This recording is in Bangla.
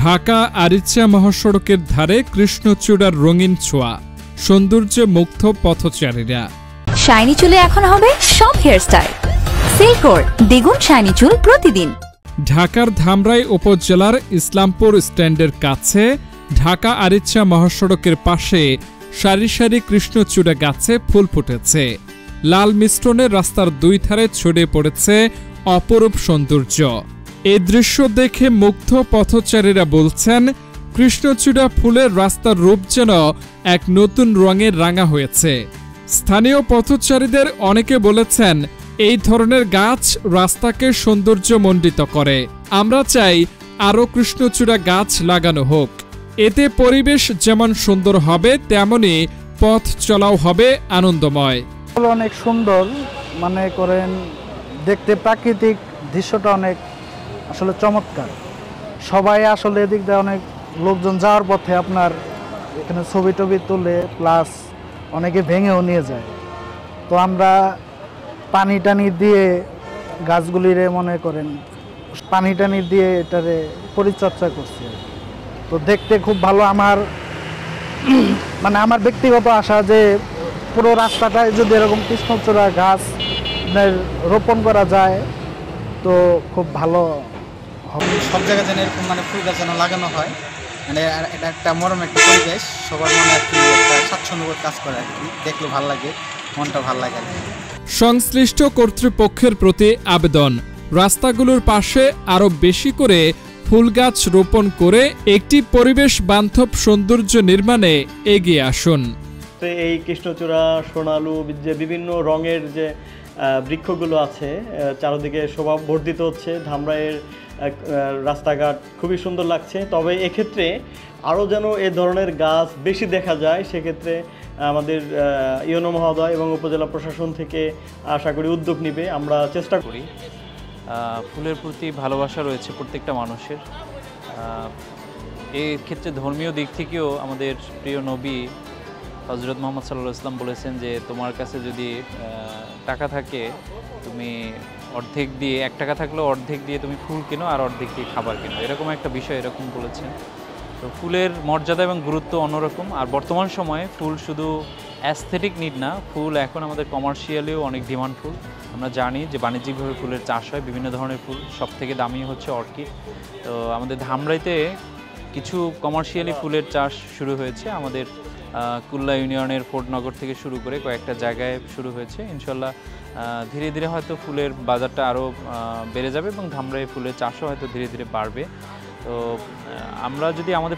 ঢাকা আরিচা মহাসড়কের ধারে কৃষ্ণচূড়ার রঙিন ছোঁয়া, সৌন্দর্যে মুগ্ধ পথচারীরা। শাইনি চুলে এখন হবে সব হেয়ারস্টাইল। সিল্কোর দ্বিগুণ শাইনি চুল প্রতিদিন। ঢাকার ধামরাই উপজেলার ইসলামপুর স্ট্যান্ডের কাছে ঢাকা আরিচা মহাসড়কের পাশে সারি সারি কৃষ্ণচূড়া গাছে ফুল ফুটেছে। লাল মিশ্রণে রাস্তার দুই ধারে ছড়িয়ে পড়েছে অপরূপ সৌন্দর্য। এই দৃশ্য দেখে মুগ্ধ পথচারীরা বলছেন, কৃষ্ণচূড়া ফুলের রাস্তার রূপ যেন এক নতুন রঙে রাঙা হয়েছে। স্থানীয় পথচারীদের অনেকে বলেছেন, এই ধরনের গাছ রাস্তাকে সৌন্দর্যমণ্ডিত করে। আমরা চাই আরও কৃষ্ণচূড়া গাছ লাগানো হোক। এতে পরিবেশ যেমন সুন্দর হবে, তেমনি পথ চলাও হবে আনন্দময়। অনেক সুন্দর, মনে করেন দেখতে প্রাকৃতিক দৃশ্যটা অনেক আসলে চমৎকার। সবাই আসলে এদিক দিয়ে অনেক লোকজন যাওয়ার পথে আপনার এখানে ছবি টবি তুলে, প্লাস অনেকে ভেঙেও নিয়ে যায়। তো আমরা পানি টানি দিয়ে গাছগুলিরে মনে করেন পানি টানি দিয়ে এটারে পরিচর্যা করছি। তো দেখতে খুব ভালো। আমার ব্যক্তিগত আশা যে পুরো রাস্তাটায় যদি এরকম কৃষ্ণচূড়া গাছ রোপণ করা যায় তো খুব ভালো হবে। সব জায়গায় যেন এরকম ফুল গাছ যেন লাগানো হয়, এটা একটা মরম একটা পরিবেশ, সবার মনে আর কি একটা স্বাচ্ছন্দ্যবোধ কাজ করে আর কি, দেখলে ভালো লাগে, মনটা ভালো লাগে আর কি। সংশ্লিষ্ট কর্তৃপক্ষের প্রতি আবেদন, রাস্তাগুলোর পাশে আরো বেশি করে ফুল গাছ রোপণ করে একটি পরিবেশ বান্ধব সৌন্দর্য নির্মাণে এগিয়ে আসুন। এই কৃষ্ণচূড়া, সোনালু, যে বিভিন্ন রঙের যে বৃক্ষগুলো আছে চারদিকে শোভা বর্ধিত হচ্ছে। ধামরাইয়ের রাস্তাঘাট খুবই সুন্দর লাগছে। তবে এক্ষেত্রে আরও যেন এ ধরনের গাছ বেশি দেখা যায়, সেক্ষেত্রে আমাদের ইউনো মহোদয় এবং উপজেলা প্রশাসন থেকে আশা করি উদ্যোগ নেবে। আমরা চেষ্টা করি। ফুলের প্রতি ভালোবাসা রয়েছে প্রত্যেকটা মানুষের। এই ক্ষেত্রে ধর্মীয় দিক থেকেও আমাদের প্রিয় নবী হযরত মুহাম্মদ সাল্লাল্লাহু আলাইহি ওয়াসাল্লাম বলেছেন যে তোমার কাছে যদি টাকা থাকে তুমি অর্ধেক দিয়ে, 1 টাকা থাকলেও অর্ধেক দিয়ে তুমি ফুল কেনো আর অর্ধেক দিয়ে খাবার কেনো, এরকম একটা বিষয় এরকম বলেছেন। তো ফুলের মর্যাদা এবং গুরুত্ব অন্যরকম। আর বর্তমান সময়ে ফুল শুধু অ্যাস্থেটিক নিড না, ফুল এখন আমাদের কমার্শিয়ালিও অনেক ডিমান্ডফুল। আমরা জানি যে বাণিজ্যিকভাবে ফুলের চাষ হয়, বিভিন্ন ধরনের ফুল, সব থেকে দামি হচ্ছে অর্কিড। তো আমাদের ধামরাইতে কিছু কমার্শিয়ালি ফুলের চাষ শুরু হয়েছে। আমাদের কুল্লা ইউনিয়নের ফোর্টনগর থেকে শুরু করে কয়েকটা জায়গায় শুরু হয়েছে। ইনশাল্লাহ ধীরে ধীরে হয়তো ফুলের বাজারটা আরও বেড়ে যাবে এবং ধামরাই ফুলের চাষও হয়তো ধীরে ধীরে বাড়বে। তো আমরা যদি আমাদের